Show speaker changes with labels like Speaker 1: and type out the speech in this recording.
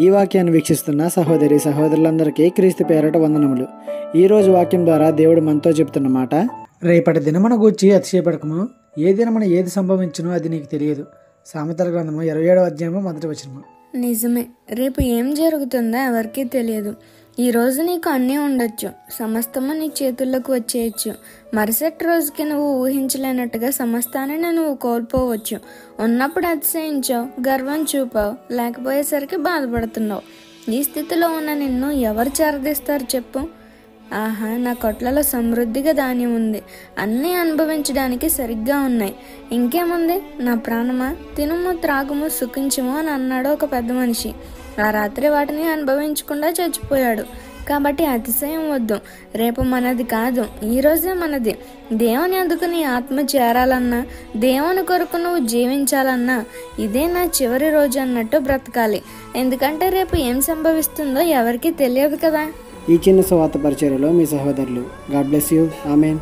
Speaker 1: ఈ వాక్యాన్ని వీక్షిస్తున్న సహోదరి సహోదరులందరికీ క్రీస్తు పేరట వందనములు. ఈరోజు వాక్యం ద్వారా దేవుడు మనతో చెప్తున్న మాట, రేపటి దినమున గూర్చి అతిశయపడకము, ఏ దినమున ఏది సంభవించునో అది నీకు తెలియదు. సామెతల గ్రంథము 27వ అధ్యాయము 1వ వచనము.
Speaker 2: నిజమే, రేపు ఏం జరుగుతుందో ఎవరికీ తెలియదు. ఈ రోజు నీకు అన్నీ ఉండొచ్చు, సమస్తము నీ చేతుల్లోకి వచ్చేయచ్చు. మరుసటి రోజుకి నువ్వు ఊహించలేనట్టుగా సమస్తాన్ని నువ్వు కోల్పోవచ్చు. ఉన్నప్పుడు అతిశయించావు, గర్వం చూపావు, లేకపోయేసరికి బాధపడుతున్నావు. ఈ స్థితిలో ఉన్న నిన్ను ఎవరు చేరదీస్తారు చెప్పు? ఆహా, నా కొట్లలో సమృద్ధిగా ధాన్యం ఉంది, అన్నీ అనుభవించడానికి సరిగ్గా ఉన్నాయి, ఇంకేముంది నా ప్రాణమా, తినుము త్రాగుము సుఖించుము అని అన్నాడు ఒక పెద్ద మనిషి. ఆ రాత్రి వాటిని అనుభవించకుండా చచ్చిపోయాడు. కాబట్టి అతిశయం వద్దు. రేపు మనది కాదు, ఈరోజే మనది. దేవుని అందుకు నీ ఆత్మ చేరాలన్నా, దేవుని కొరకు నువ్వు జీవించాలన్నా ఇదే నా చివరి రోజు అన్నట్టు బ్రతకాలి. ఎందుకంటే రేపు ఏం సంభవిస్తుందో ఎవరికీ తెలియదు కదా.
Speaker 1: ఈ చిన్న సువార్త పరిచర్యలో మీ సహోదరులు. God bless you. ఆమేన్.